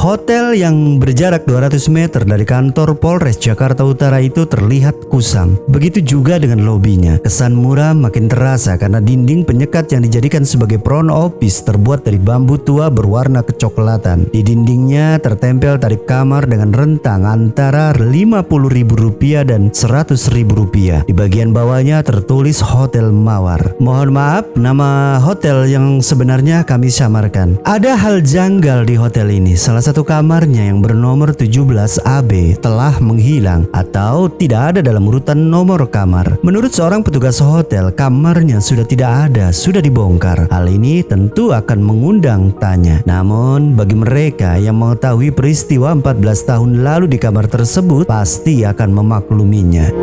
Hotel yang berjarak 200 meter dari kantor Polres Jakarta Utara itu terlihat kusam. Begitu juga dengan lobinya. Kesan murah makin terasa karena dinding penyekat yang dijadikan sebagai front office terbuat dari bambu tua berwarna kecoklatan. Di dindingnya tertempel tarif kamar dengan rentang antara Rp50.000 dan Rp100.000. Di bagian bawahnya tertulis Hotel Mawar. Mohon maaf, nama hotel yang sebenarnya kami samarkan. Ada hal janggal di hotel ini. Salah satu kamarnya yang bernomor 17AB telah menghilang atau tidak ada dalam urutan nomor kamar. Menurut seorang petugas hotel, kamarnya sudah tidak ada, sudah dibongkar. Hal ini tentu akan mengundang tanya. Namun bagi mereka yang mengetahui peristiwa 14 tahun lalu di kamar tersebut, pasti akan memakluminya.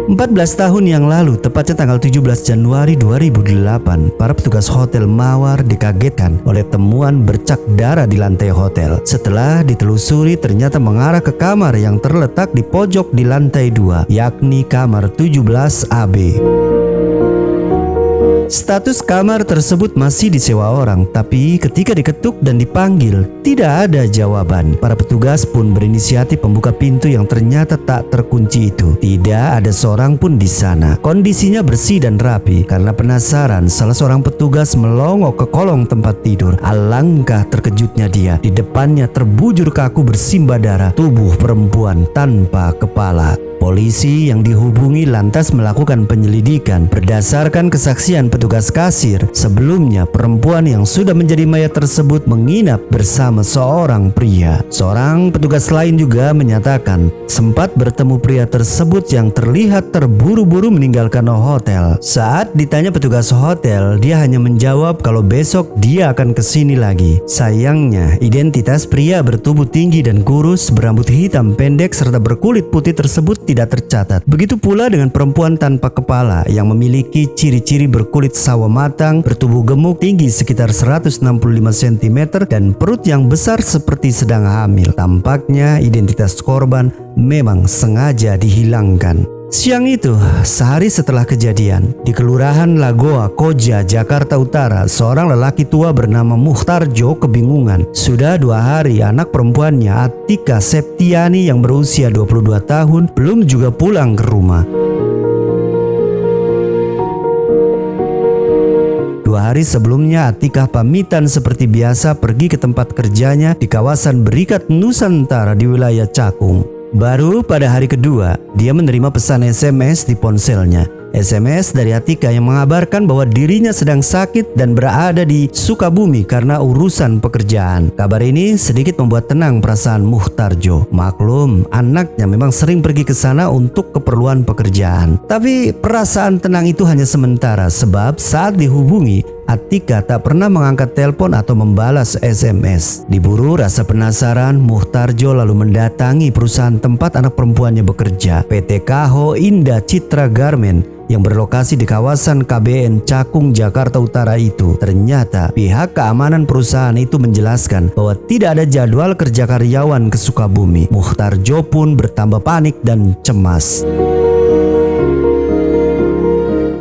14 tahun yang lalu, tepatnya tanggal 17 Januari 2008, para petugas Hotel Mawar dikagetkan oleh temuan bercak darah di lantai hotel. Setelah ditelusuri, ternyata mengarah ke kamar yang terletak di pojok di lantai 2, yakni kamar 17AB. Status kamar tersebut masih disewa orang, tapi ketika diketuk dan dipanggil, tidak ada jawaban. Para petugas pun berinisiatif membuka pintu yang ternyata tak terkunci itu. Tidak ada seorang pun di sana. Kondisinya bersih dan rapi. Karena penasaran, salah seorang petugas melongok ke kolong tempat tidur. Alangkah terkejutnya dia. Di depannya terbujur kaku bersimbah darah tubuh perempuan tanpa kepala. Polisi yang dihubungi lantas melakukan penyelidikan. Berdasarkan kesaksian petugas kasir, sebelumnya perempuan yang sudah menjadi mayat tersebut menginap bersama seorang pria. Seorang petugas lain juga menyatakan sempat bertemu pria tersebut yang terlihat terburu-buru meninggalkan hotel. Saat ditanya petugas hotel, dia hanya menjawab kalau besok dia akan kesini lagi. Sayangnya, identitas pria bertubuh tinggi dan kurus, berambut hitam pendek serta berkulit putih tersebut tidak tercatat. Begitu pula dengan perempuan tanpa kepala yang memiliki ciri-ciri berkulit sawo matang, bertubuh gemuk, tinggi sekitar 165 cm dan perut yang besar seperti sedang hamil. Tampaknya identitas korban memang sengaja dihilangkan. Siang itu, sehari setelah kejadian, di Kelurahan Lagoa, Koja, Jakarta Utara, seorang lelaki tua bernama Muhtarjo kebingungan. Sudah 2 hari anak perempuannya Atika Septiani yang berusia 22 tahun belum juga pulang ke rumah. 2 hari sebelumnya Atika pamitan seperti biasa pergi ke tempat kerjanya di kawasan Berikat Nusantara di wilayah Cakung. Baru pada hari kedua, dia menerima pesan SMS di ponselnya. SMS dari Atika yang mengabarkan bahwa dirinya sedang sakit dan berada di Sukabumi karena urusan pekerjaan. Kabar ini sedikit membuat tenang perasaan Muhtarjo. Maklum, anaknya memang sering pergi ke sana untuk keperluan pekerjaan. Tapi perasaan tenang itu hanya sementara sebab saat dihubungi, Atika tak pernah mengangkat telepon atau membalas SMS. Diburu rasa penasaran, Muhtarjo lalu mendatangi perusahaan tempat anak perempuannya bekerja, PT Kaho Indah Citra Garmen, yang berlokasi di kawasan KBN Cakung, Jakarta Utara itu. Ternyata pihak keamanan perusahaan itu menjelaskan bahwa tidak ada jadwal kerja karyawan ke Sukabumi. Muhtarjo pun bertambah panik dan cemas.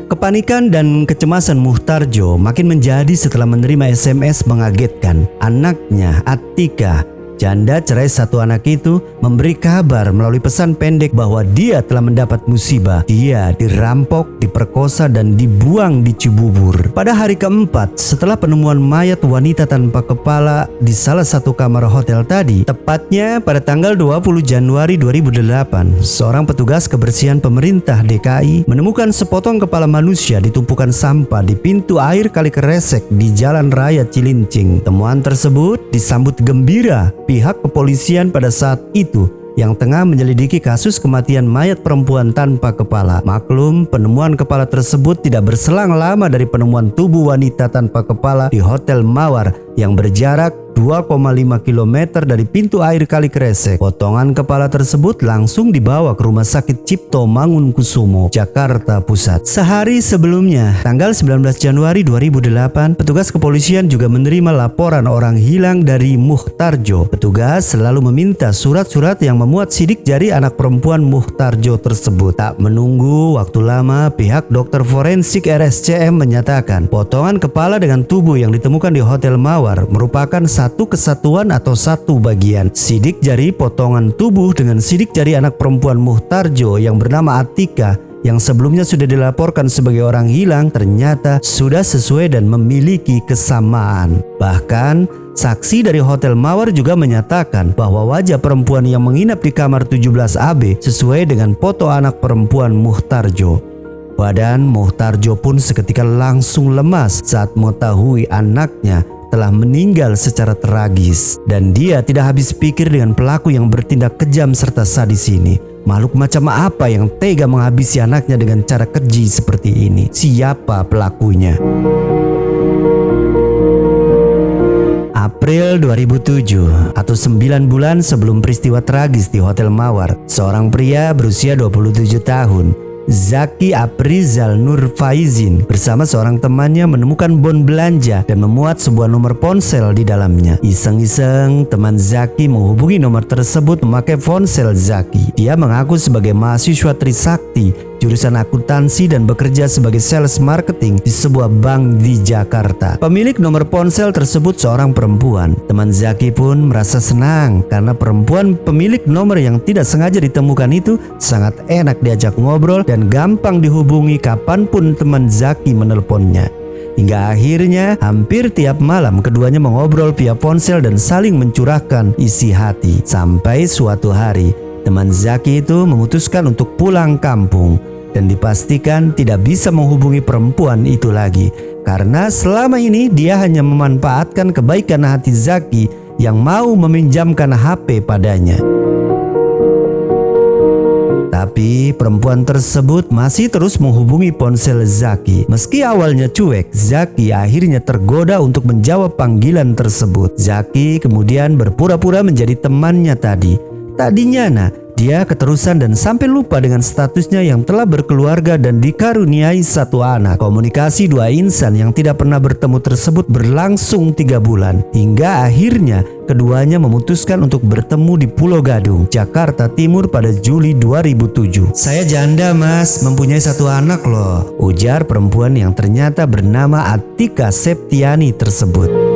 Kepanikan dan kecemasan Muhtarjo makin menjadi setelah menerima SMS mengagetkan. Anaknya, Atika, janda cerai 1 anak itu, memberi kabar melalui pesan pendek bahwa dia telah mendapat musibah. Dia dirampok, diperkosa, dan dibuang di Cibubur. Pada hari keempat setelah penemuan mayat wanita tanpa kepala di salah satu kamar hotel tadi, tepatnya pada tanggal 20 Januari 2008, seorang petugas kebersihan pemerintah DKI menemukan sepotong kepala manusia di tumpukan sampah di pintu air Kali Keresek di Jalan Raya Cilincing. Temuan tersebut disambut gembira pihak kepolisian pada saat itu yang tengah menyelidiki kasus kematian mayat perempuan tanpa kepala. Maklum, penemuan kepala tersebut tidak berselang lama dari penemuan tubuh wanita tanpa kepala di Hotel Mawar yang berjarak 2,5 km dari pintu air Kali Kresek. Potongan kepala tersebut langsung dibawa ke Rumah Sakit Cipto Mangunkusumo, Jakarta Pusat. Sehari sebelumnya, tanggal 19 Januari 2008, petugas kepolisian juga menerima laporan orang hilang dari Muhtarjo. Petugas selalu meminta surat-surat yang memuat sidik jari anak perempuan Muhtarjo tersebut. Tak menunggu waktu lama, pihak dokter forensik RSCM menyatakan potongan kepala dengan tubuh yang ditemukan di Hotel Mawar merupakan satu kesatuan atau satu bagian. Sidik jari potongan tubuh dengan sidik jari anak perempuan Muhtarjo yang bernama Atika yang sebelumnya sudah dilaporkan sebagai orang hilang ternyata sudah sesuai dan memiliki kesamaan. Bahkan saksi dari Hotel Mawar juga menyatakan bahwa wajah perempuan yang menginap di kamar 17AB sesuai dengan foto anak perempuan Muhtarjo. Badan Muhtarjo pun seketika langsung lemas saat mengetahui anaknya telah meninggal secara tragis. Dan dia tidak habis pikir dengan pelaku yang bertindak kejam serta sadis ini. Makhluk macam apa yang tega menghabisi anaknya dengan cara keji seperti ini? Siapa pelakunya? April 2007 atau 9 bulan sebelum peristiwa tragis di Hotel Mawar, seorang pria berusia 27 tahun, Zaki Aprizal Nur Faizin bersama seorang temannya menemukan bon belanja dan memuat sebuah nomor ponsel di dalamnya. Iseng-iseng teman Zaki menghubungi nomor tersebut memakai ponsel Zaki. Dia mengaku sebagai mahasiswa Trisakti jurusan akuntansi dan bekerja sebagai sales marketing di sebuah bank di Jakarta. Pemilik nomor ponsel tersebut seorang perempuan. Teman Zaki pun merasa senang karena perempuan pemilik nomor yang tidak sengaja ditemukan itu sangat enak diajak ngobrol dan gampang dihubungi kapanpun teman Zaki menelponnya. Hingga akhirnya hampir tiap malam keduanya mengobrol via ponsel dan saling mencurahkan isi hati. Sampai suatu hari teman Zaki itu memutuskan untuk pulang kampung dan dipastikan tidak bisa menghubungi perempuan itu lagi karena selama ini dia hanya memanfaatkan kebaikan hati Zaki yang mau meminjamkan HP padanya. Tapi perempuan tersebut masih terus menghubungi ponsel Zaki. Meski awalnya cuek, Zaki akhirnya tergoda untuk menjawab panggilan tersebut. Zaki kemudian berpura-pura menjadi temannya tadi. Tadinya dia keterusan dan sampai lupa dengan statusnya yang telah berkeluarga dan dikaruniai satu anak. Komunikasi dua insan yang tidak pernah bertemu tersebut berlangsung 3 bulan. Hingga akhirnya keduanya memutuskan untuk bertemu di Pulau Gadung, Jakarta Timur pada Juli 2007. "Saya janda mas, mempunyai 1 anak loh," ujar perempuan yang ternyata bernama Atika Septiani tersebut.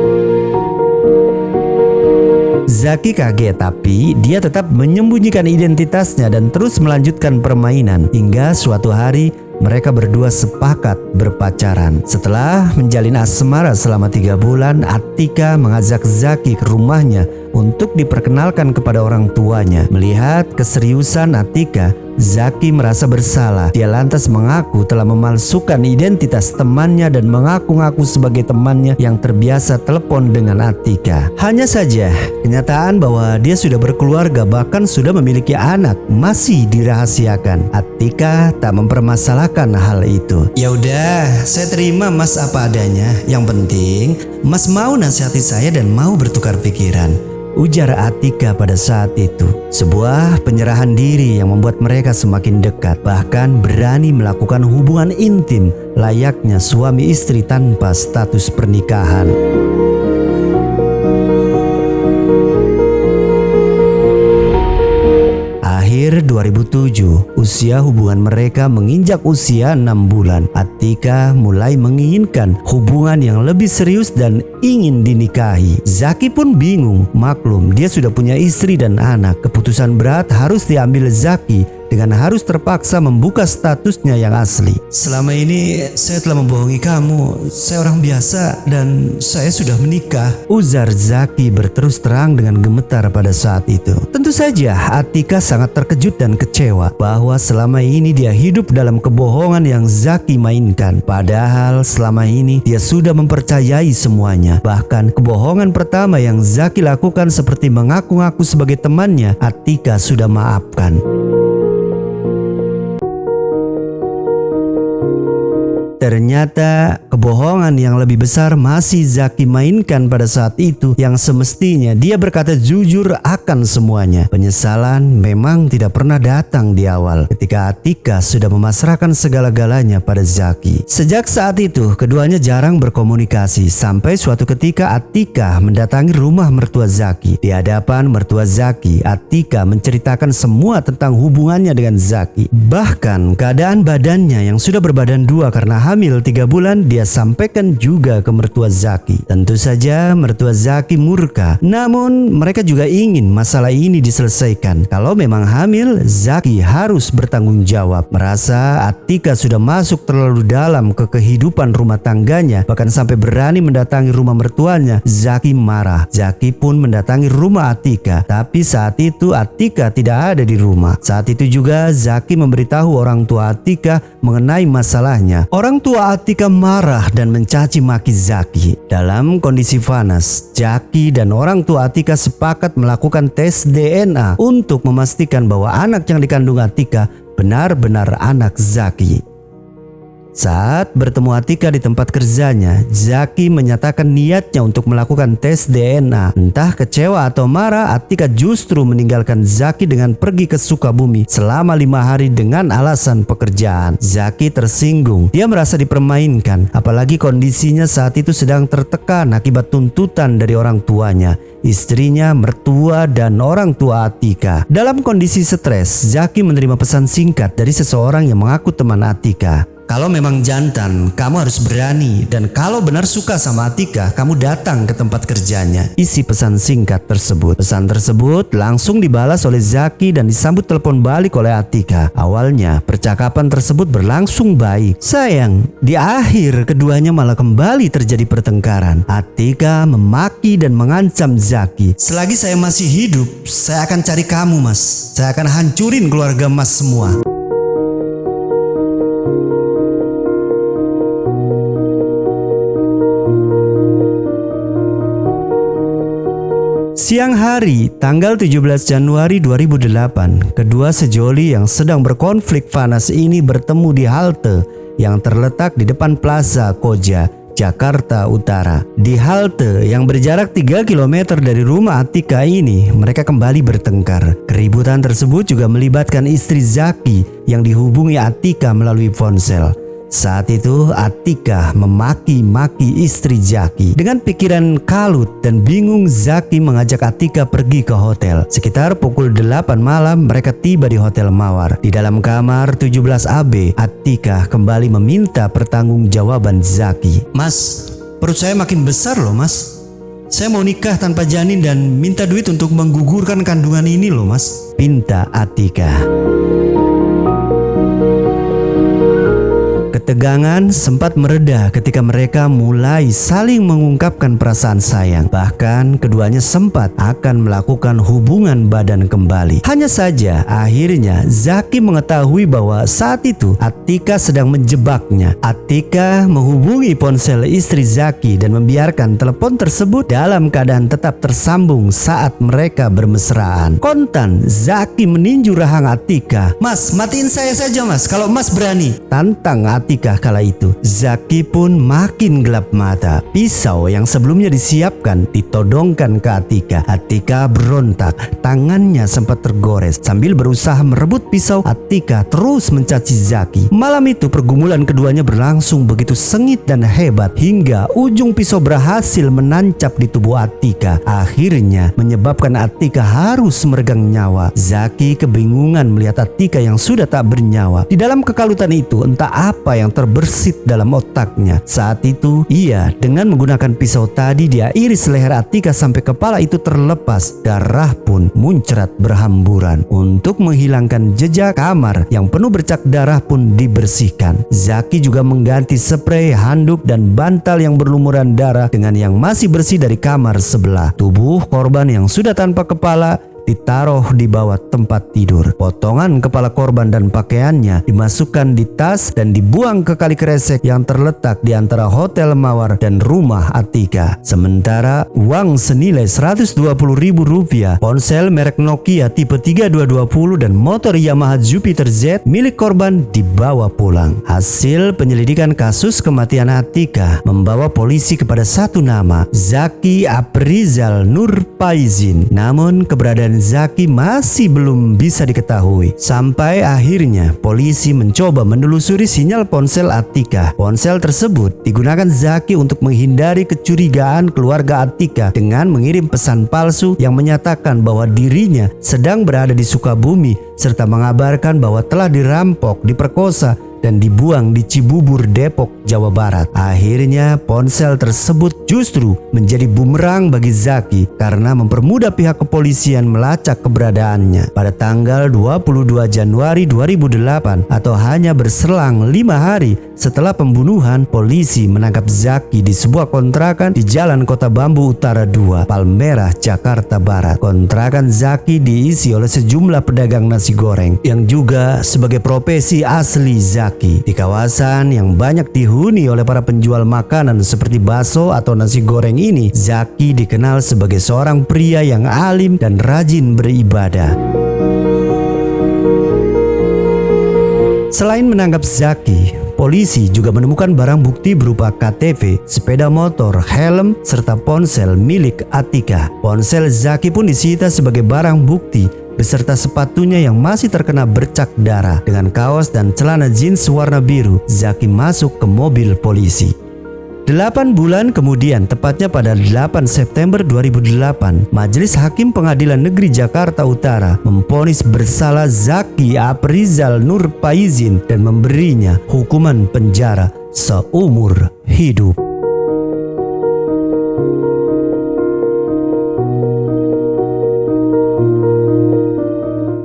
Zaki kaget, tapi dia tetap menyembunyikan identitasnya dan terus melanjutkan permainan. Hingga suatu hari mereka berdua sepakat berpacaran. Setelah menjalin asmara selama 3 bulan, Atika mengajak Zaki ke rumahnya untuk diperkenalkan kepada orang tuanya. Melihat keseriusan Atika, Zaki merasa bersalah. Dia lantas mengaku telah memalsukan identitas temannya dan mengaku-ngaku sebagai temannya yang terbiasa telepon dengan Atika. Hanya saja, kenyataan bahwa dia sudah berkeluarga bahkan sudah memiliki anak masih dirahasiakan. Atika tak mempermasalahkan hal itu. "Ya udah, saya terima mas apa adanya. Yang penting mas mau nasihati saya dan mau bertukar pikiran," ujar Atika pada saat itu. Sebuah penyerahan diri yang membuat mereka semakin dekat, bahkan berani melakukan hubungan intim layaknya suami istri tanpa status pernikahan. Akhir 2007, usia hubungan mereka menginjak usia 6 bulan. Atika mulai menginginkan hubungan yang lebih serius dan ingin dinikahi. Zaki pun bingung, maklum dia sudah punya istri dan anak. Keputusan berat harus diambil Zaki dengan harus terpaksa membuka statusnya yang asli. "Selama ini saya telah membohongi kamu. Saya orang biasa dan saya sudah menikah," ujar Zaki berterus terang dengan gemetar pada saat itu. Tentu saja Atika sangat terkejut dan kecewa bahwa selama ini dia hidup dalam kebohongan yang Zaki mainkan. Padahal selama ini dia sudah mempercayai semuanya. Bahkan kebohongan pertama yang Zaki lakukan seperti mengaku-ngaku sebagai temannya, Atika sudah maafkan. Ternyata kebohongan yang lebih besar masih Zaki mainkan pada saat itu, yang semestinya dia berkata jujur akan semuanya. Penyesalan memang tidak pernah datang di awal ketika Atika sudah memasrahkan segala-galanya pada Zaki. Sejak saat itu keduanya jarang berkomunikasi sampai suatu ketika Atika mendatangi rumah mertua Zaki. Di hadapan mertua Zaki, Atika menceritakan semua tentang hubungannya dengan Zaki. Bahkan keadaan badannya yang sudah berbadan dua karena hamil 3 bulan dia sampaikan juga ke mertua Zaki. Tentu saja mertua Zaki murka, namun mereka juga ingin masalah ini diselesaikan. Kalau memang hamil, Zaki harus bertanggung jawab. Merasa Atika sudah masuk terlalu dalam ke kehidupan rumah tangganya, bahkan sampai berani mendatangi rumah mertuanya, Zaki marah. Zaki pun mendatangi rumah Atika, tapi saat itu Atika tidak ada di rumah. Saat itu juga Zaki memberitahu orang tua Atika mengenai masalahnya. Orang tua Atika marah dan mencaci maki Zaki. Dalam kondisi panas, Zaki dan orang tua Atika sepakat melakukan tes DNA untuk memastikan bahwa anak yang dikandung Atika benar-benar anak Zaki. Saat bertemu Atika di tempat kerjanya, Zaki menyatakan niatnya untuk melakukan tes DNA. Entah kecewa atau marah, Atika justru meninggalkan Zaki dengan pergi ke Sukabumi selama 5 hari dengan alasan pekerjaan. Zaki tersinggung, dia merasa dipermainkan, apalagi kondisinya saat itu sedang tertekan akibat tuntutan dari orang tuanya, istrinya, mertua, dan orang tua Atika. Dalam kondisi stres, Zaki menerima pesan singkat dari seseorang yang mengaku teman Atika. Kalau memang jantan, kamu harus berani, dan kalau benar suka sama Atika, kamu datang ke tempat kerjanya. Isi pesan singkat tersebut. Pesan tersebut langsung dibalas oleh Zaki dan disambut telepon balik oleh Atika. Awalnya percakapan tersebut berlangsung baik. Sayang, di akhir keduanya malah kembali terjadi pertengkaran. Atika memaki dan mengancam Zaki. Selagi saya masih hidup, saya akan cari kamu, Mas. Saya akan hancurin keluarga Mas semua. Siang hari, tanggal 17 Januari 2008, kedua sejoli yang sedang berkonflik panas ini bertemu di halte yang terletak di depan Plaza Koja, Jakarta Utara. Di halte yang berjarak 3 km dari rumah Atika ini, mereka kembali bertengkar. Keributan tersebut juga melibatkan istri Zaki yang dihubungi Atika melalui ponsel. Saat itu Atika memaki-maki istri Zaki. Dengan pikiran kalut dan bingung, Zaki mengajak Atika pergi ke hotel. Sekitar pukul 8 malam mereka tiba di Hotel Mawar. Di dalam kamar 17AB, Atika kembali meminta pertanggungjawaban Zaki. Mas, perut saya makin besar loh, Mas. Saya mau nikah tanpa janin dan minta duit untuk menggugurkan kandungan ini loh, Mas, pinta Atika. Ketegangan sempat mereda ketika mereka mulai saling mengungkapkan perasaan sayang. Bahkan keduanya sempat akan melakukan hubungan badan kembali. Hanya saja akhirnya Zaki mengetahui bahwa saat itu Atika sedang menjebaknya. Atika menghubungi ponsel istri Zaki dan membiarkan telepon tersebut dalam keadaan tetap tersambung saat mereka bermesraan. Kontan, Zaki meninju rahang Atika. Mas, matiin saya saja, Mas, kalau Mas berani, tantang Atika kala itu. Zaki pun makin gelap mata. Pisau yang sebelumnya disiapkan ditodongkan ke Atika. Atika berontak, tangannya sempat tergores. Sambil berusaha merebut pisau, Atika terus mencaci Zaki. Malam itu pergumulan keduanya berlangsung begitu sengit dan hebat hingga ujung pisau berhasil menancap di tubuh Atika. Akhirnya menyebabkan Atika harus meregang nyawa. Zaki kebingungan melihat Atika yang sudah tak bernyawa. Di dalam kekalutan itu entah apa yang terbersit dalam otaknya. Saat itu ia dengan menggunakan pisau tadi dia iris leher Atika sampai kepala itu terlepas. Darah pun muncrat berhamburan. Untuk menghilangkan jejak, kamar yang penuh bercak darah pun dibersihkan. Zaki juga mengganti spray, handuk, dan bantal yang berlumuran darah dengan yang masih bersih dari kamar sebelah. Tubuh korban yang sudah tanpa kepala ditaruh di bawah tempat tidur. Potongan kepala korban dan pakaiannya dimasukkan di tas dan dibuang ke Kali Kresek yang terletak di antara Hotel Mawar dan rumah Atika. Sementara uang senilai Rp120.000, ponsel merek Nokia tipe 3220 dan motor Yamaha Jupiter Z milik korban dibawa pulang. Hasil penyelidikan kasus kematian Atika membawa polisi kepada satu nama, Zaki Aprizal Nurpaizin. Namun keberadaan Zaki masih belum bisa diketahui. Sampai akhirnya polisi mencoba menelusuri sinyal ponsel Atika. Ponsel tersebut digunakan Zaki untuk menghindari kecurigaan keluarga Atika dengan mengirim pesan palsu yang menyatakan bahwa dirinya sedang berada di Sukabumi serta mengabarkan bahwa telah dirampok, diperkosa, dan dibuang di Cibubur, Depok, Jawa Barat. Akhirnya ponsel tersebut justru menjadi bumerang bagi Zaki karena mempermudah pihak kepolisian melacak keberadaannya. Pada tanggal 22 Januari 2008 atau hanya berselang 5 hari setelah pembunuhan, polisi menangkap Zaki di sebuah kontrakan di Jalan Kota Bambu Utara 2, Palmerah, Jakarta Barat. Kontrakan Zaki diisi oleh sejumlah pedagang nasi goreng yang juga sebagai profesi asli Zaki. Di kawasan yang banyak dihuni oleh para penjual makanan seperti bakso atau nasi goreng ini, Zaki dikenal sebagai seorang pria yang alim dan rajin beribadah. Selain menangkap Zaki, polisi juga menemukan barang bukti berupa KTP, sepeda motor, helm, serta ponsel milik Atika. Ponsel Zaki pun disita sebagai barang bukti beserta sepatunya yang masih terkena bercak darah. Dengan kaos dan celana jeans warna biru, Zaki masuk ke mobil polisi. 8 bulan kemudian, tepatnya pada 8 September 2008, Majelis Hakim Pengadilan Negeri Jakarta Utara memvonis bersalah Zaki Aprizal Nurpaizin dan memberinya hukuman penjara seumur hidup.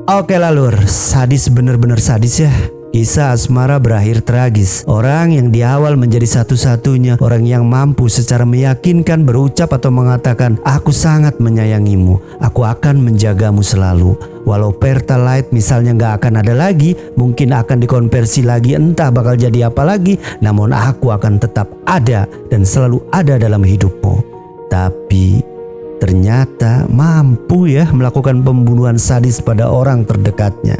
Oke lah Lur, sadis, bener-bener sadis ya. Kisah asmara berakhir tragis. Orang yang di awal menjadi satu-satunya orang yang mampu secara meyakinkan berucap atau mengatakan, "Aku sangat menyayangimu, aku akan menjagamu selalu. Walau Pertalite misalnya gak akan ada lagi, mungkin akan dikonversi lagi, entah bakal jadi apa lagi, namun aku akan tetap ada dan selalu ada dalam hidupmu." Tapi ternyata mampu ya melakukan pembunuhan sadis pada orang terdekatnya.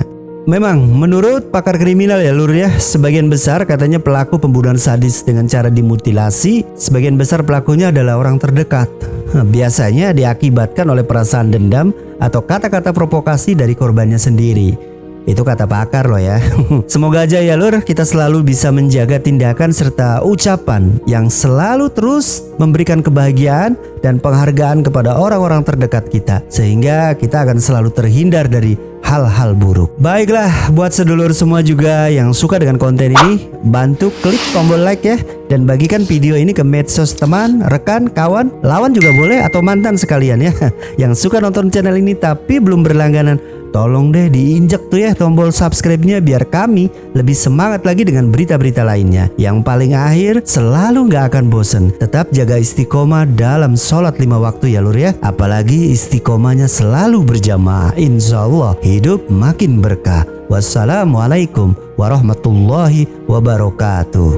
Memang menurut pakar kriminal ya Lur ya, sebagian besar katanya pelaku pembunuhan sadis dengan cara dimutilasi, sebagian besar pelakunya adalah orang terdekat. Biasanya diakibatkan oleh perasaan dendam atau kata-kata provokasi dari korbannya sendiri. Itu kata pakar loh ya. Semoga aja ya Lur, kita selalu bisa menjaga tindakan serta ucapan yang selalu terus memberikan kebahagiaan dan penghargaan kepada orang-orang terdekat kita, sehingga kita akan selalu terhindar dari hal-hal buruk. Baiklah, buat sedulur semua juga yang suka dengan konten ini, bantu klik tombol like ya, dan bagikan video ini ke medsos teman, rekan, kawan, lawan juga boleh, atau mantan sekalian ya. Yang suka nonton channel ini tapi belum berlangganan, tolong deh diinjek tuh ya tombol subscribe-nya biar kami lebih semangat lagi dengan berita-berita lainnya. Yang paling akhir, selalu gak akan bosen, tetap jaga istiqomah dalam sholat 5 waktu ya Lur ya. Apalagi istiqomahnya selalu berjamaah, insya Allah hidup makin berkah. Wassalamualaikum warahmatullahi wabarakatuh.